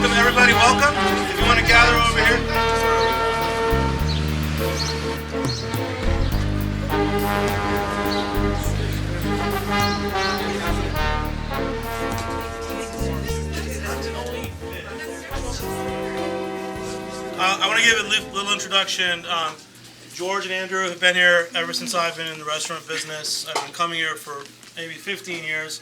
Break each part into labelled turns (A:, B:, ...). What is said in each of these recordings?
A: welcome everybody. Welcome. If you want to gather over here. I want to give a little introduction. George and Andrew have been here ever since I've been in the restaurant business. I've been coming here for maybe 15 years.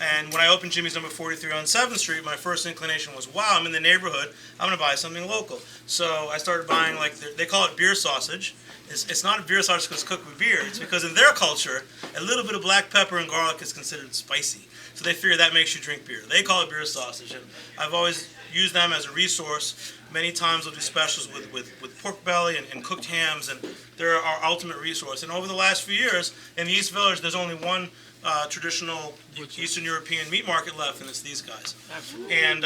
A: And when I opened Jimmy's number 43 on 7th Street, my first inclination was, wow, I'm in the neighborhood, I'm going to buy something local. So I started buying, like, they call it beer sausage. It's not a beer sausage because it's cooked with beer. It's because in their culture, a little bit of black pepper and garlic is considered spicy. So they figure that makes you drink beer. They call it beer sausage. And I've always used them as a resource. Many times we'll do specials with pork belly and cooked hams, and they're our ultimate resource. And over the last few years, in the East Village, there's only one traditional Eastern European meat market left, and it's these guys. Absolutely. And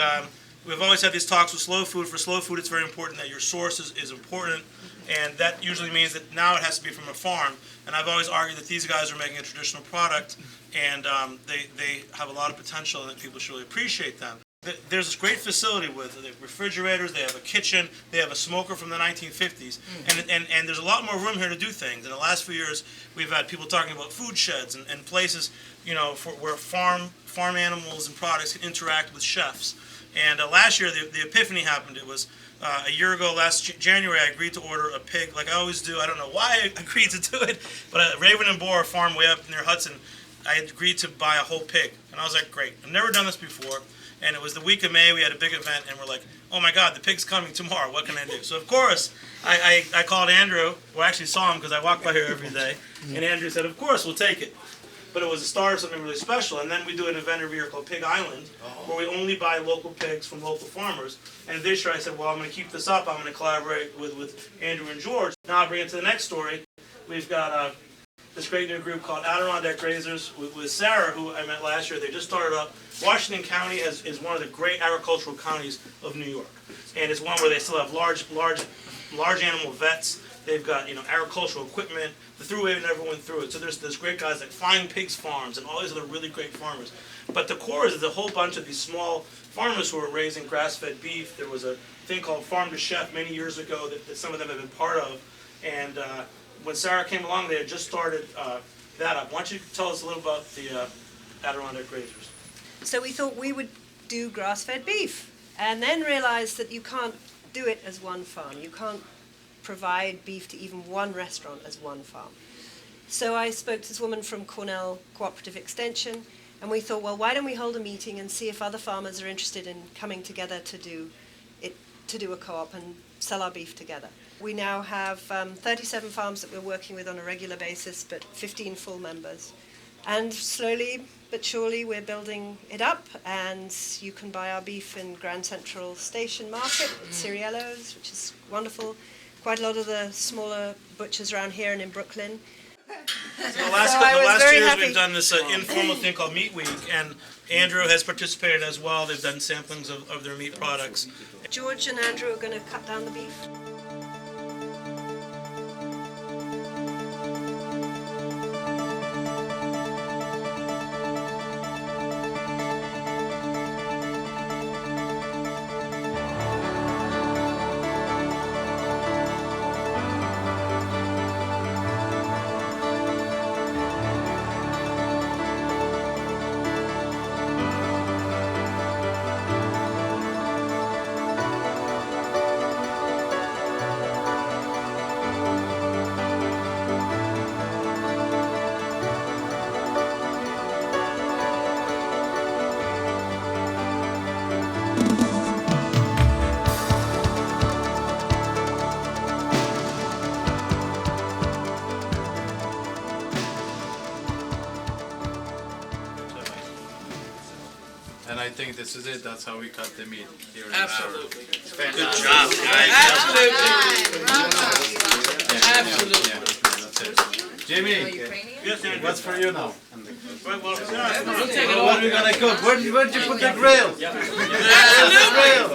A: we've always had these talks with slow food. For slow food, it's very important that your source is important, and that usually means that now it has to be from a farm. And I've always argued that these guys are making a traditional product, and they have a lot of potential, and that people should really appreciate them. There's this great facility with refrigerators, they have a kitchen, they have a smoker from the 1950s, and there's a lot more room here to do things. In the last few years, we've had people talking about food sheds and places, you know, where farm animals and products can interact with chefs. And last year, the epiphany happened. It was a year ago, last January, I agreed to order a pig, like I always do. I don't know why I agreed to do it, but Raven and Boar, a farm way up near Hudson, I had agreed to buy a whole pig. And I was like, great. I've never done this before. And it was the week of May, we had a big event, and we're like, oh my God, the pig's coming tomorrow, what can I do? So of course, I called Andrew, well I actually saw him because I walk by here every day, and Andrew said, of course, we'll take it. But it was a start of something really special, and then we do an event every year called Pig Island, where we only buy local pigs from local farmers. And this year I said, well, I'm going to keep this up, I'm going to collaborate with Andrew and George. Now I'll bring it to the next story. We've got this great new group called Adirondack Grazers with Sarah, who I met last year. They just started up. Washington County is one of the great agricultural counties of New York, and it's one where they still have large animal vets. They've got, you know, agricultural equipment. The Thruway never went through it. So there's great guys like Flying Pigs Farms and all these other really great farmers. But the core is a whole bunch of these small farmers who are raising grass-fed beef. There was a thing called Farm to Chef many years ago that some of them have been part of, and when Sarah came along, they had just started that up. Why don't you tell us a little about the Adirondack Grazers?
B: So we thought we would do grass-fed beef, and then realized that you can't do it as one farm. You can't provide beef to even one restaurant as one farm. So I spoke to this woman from Cornell Cooperative Extension, and we thought, well, why don't we hold a meeting and see if other farmers are interested in coming together to do a co-op and sell our beef together. We now have 37 farms that we're working with on a regular basis, but 15 full members. And slowly but surely we're building it up, and you can buy our beef in Grand Central Station Market at Ciriello's, which is wonderful. Quite a lot of the smaller butchers around here and in Brooklyn.
A: So the last 2 years we've done this informal thing called Meat Week, and Andrew has participated as well. They've done samplings of their meat products.
B: George and Andrew are going to cut down the beef.
C: And I think this is it. That's how we cut the meat here.
D: Absolutely.
A: Good job, guys.
D: Absolutely.
C: Yeah, that's it. Jimmy,
A: Yes, Andrew.
C: what's for you now?
A: Right, well,
C: What are we gonna cook? Where'd you put the grill?
D: Absolutely.
C: The grill.